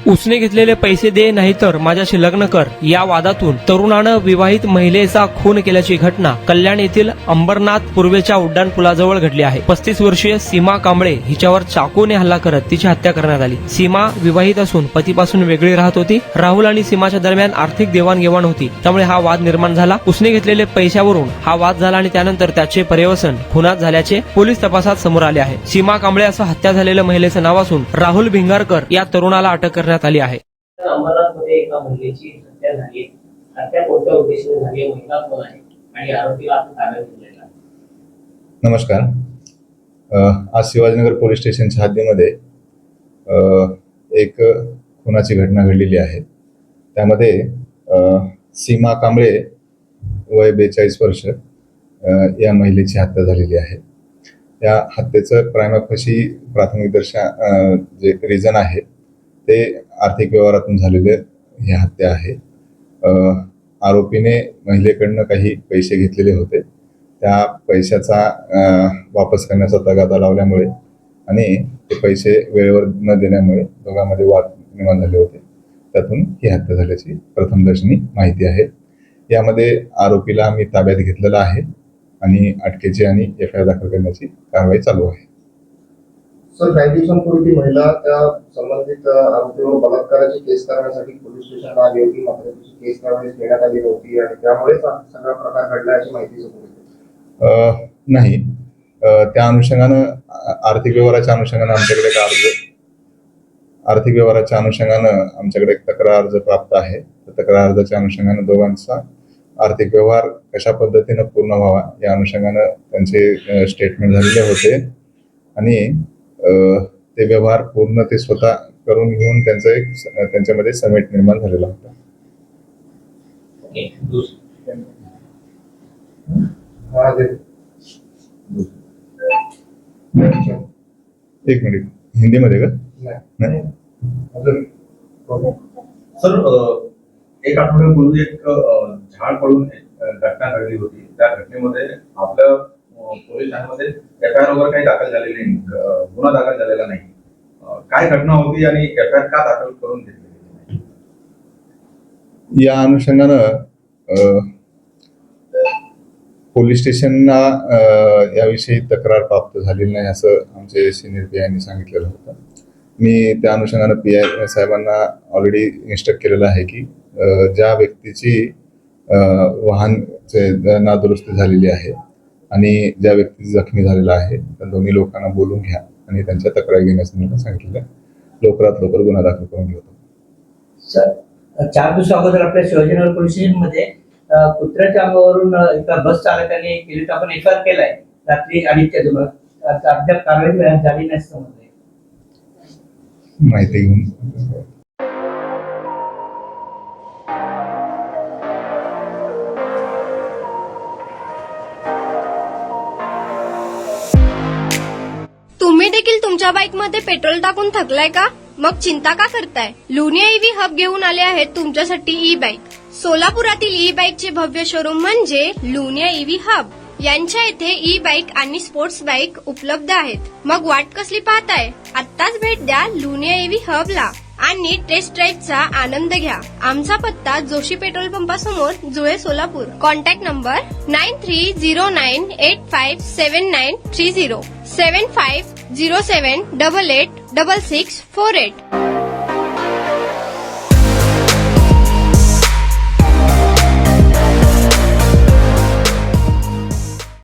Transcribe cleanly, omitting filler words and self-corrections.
उसने घेतलेले पैसे दे नाहीतर माझ्याशी लग्न कर या वादातून तरुणानं विवाहित महिलेचा खून केल्याची घटना कल्याण येथील अंबरनाथ पूर्वेच्या उड्डाण पुलाजवळ घडली आहे. 35 वर्षीय सीमा कांबळे हिच्यावर चाकूने हल्ला करत तिची हत्या करण्यात आली. सीमा विवाहित असून पतीपासून वेगळी राहत होती. राहुल आणि सीमाच्या दरम्यान आर्थिक देवाणघेवाण होती, त्यामुळे हा वाद निर्माण झाला. उसने घेतलेले पैशावरून हा वाद झाला आणि त्यानंतर त्याचे पर्यवसन खुनात झाल्याचे पोलीस तपासात समोर आले आहे. सीमा कांबळे असं हत्या झालेल्या महिलेचं नाव असून राहुल भिंगारकर या तरुणाला अटक करण्यात आली आहे. अंबरनाथमध्ये एका महिलेची हत्या झाली. हत्या कोणत्या उद्देशाने झाली, महिला कोण आहे आणि आरोपीला आपण ताब्यात घेतलेला आहे? नमस्कार. आज शिवाजीनगर पोलीस स्टेशनच्या हद्दीमध्ये एक खुनाची घटना घडलेली आहे. त्यामध्ये सीमा कांबळे वय 42 वर्ष या महिलेची हत्या झालेली आहे. या हत्येचं प्राथमिक जे रिझन आहे ते आर्थिक व्यवहारातून झालेले ही हत्या आहे. आरोपीने महिलेकडनं काही पैसे घेतलेले होते. त्या पैशाचा वापस करण्याचा तगादा लावल्यामुळे आणि ते पैसे वेळेवर न देण्यामुळे दोघांमध्ये वाद निर्माण झाले होते. त्यातून ही हत्या झाल्याची प्रथमदर्शनी माहिती आहे. यामध्ये आरोपीला आम्ही ताब्यात घेतलेला आहे आणि अटकेची आणि FIR दाखल करण्याची कारवाई चालू आहे. सर, काही दिवसांपूर्वी ती महिला त्या संबंधित आरोपीवर बलात्काराची केस करण्यासाठी पोलीस स्टेशनला आली होती, मात्र तिची केस कारवाई देण्यात आली नव्हती आणि त्यामुळेच सगळा प्रकार घडला अशी माहिती समोर येते. नाही, त्या अनुषंगानं आर्थिक व्यवहाराच्या अनुषंगानं आमच्याकडे एक तक्रार अर्ज प्राप्त आहे. त्या तक्रार अर्जाच्या अनुषंगानं दोघांचा आर्थिक व्यवहार कशा पद्धतीनं पूर्ण व्हावा या अनुषंगानं त्यांचे स्टेटमेंट झालेले होते आणि ते व्यवहार पूर्ण ते स्वतः करून घेऊन त्यांच्यामध्ये समेट निर्माण झालेला होता. एक मिनिट, हिंदीमध्ये का? नाही. सर, एक आठवड्यापूर्वी एक झाड पडून घटना घडली होती. त्या घटनेमध्ये आपल्या पोलीस ठाण्यामध्ये FIR वगैरे काही दाखल झालेली नाही, गुन्हा दाखल झालेला नाही. काय घटना होती आणि FIR का दाखल करून घेतली नाही? या अनुषंगानं पोलीस स्टेशनला याविषयी तक्रार प्राप्त झालेली नाही असं आमचे सिनियर PI यांनी सांगितलेलं होतं. मी त्या अनुषंगानं PI साहेबांना ऑलरेडी इन्स्ट्रक्ट केलेलं आहे की ज्या व्यक्तीची वाहन नादुरुस्ती झालेली आहे आणि ज्या व्यक्ती जखमी झालेला आहे त्या दोन्ही लोकांना बोलून घ्या आणि त्यांच्या तक्रारी घेण्याचं सांगितलं. लवकरात लवकर गुन्हा दाखल करून घेतो. सर, 4 दिवस अगोदर आपल्या शिवाजीनगर पोलीस स्टेशनमध्ये कुत्र्याच्या अंगावरून एका बस चालकाने केली, आपण FIR केलाय रात्री 2:30च्या दरम्यान. अद्याप कारवाई झाली नाही समजले. माहिती घेऊन तुम्ही देखील तुमच्या बाईकमध्ये पेट्रोल टाकून थकलाय का? मग चिंता का करताय? लुनिया EV हब घेऊन आले आहेत तुमच्यासाठी ई-बाईक. सोलापुरातील ई-बाईकचे भव्य शोरूम म्हणजे लुनिया EV हब. यांच्या इथे ई-बाईक आणि स्पोर्ट्स बाईक उपलब्ध आहेत. मग वाट कसली पाहताय? आत्ताच भेट द्या लुनिया EV हबला आणि टेस्ट ड्राईव्हचा आनंद घ्या. आमचा पत्ता जोशी पेट्रोल पंपासमोर, जुळे, सोलापूर. Contact number 9309857930 7507886648.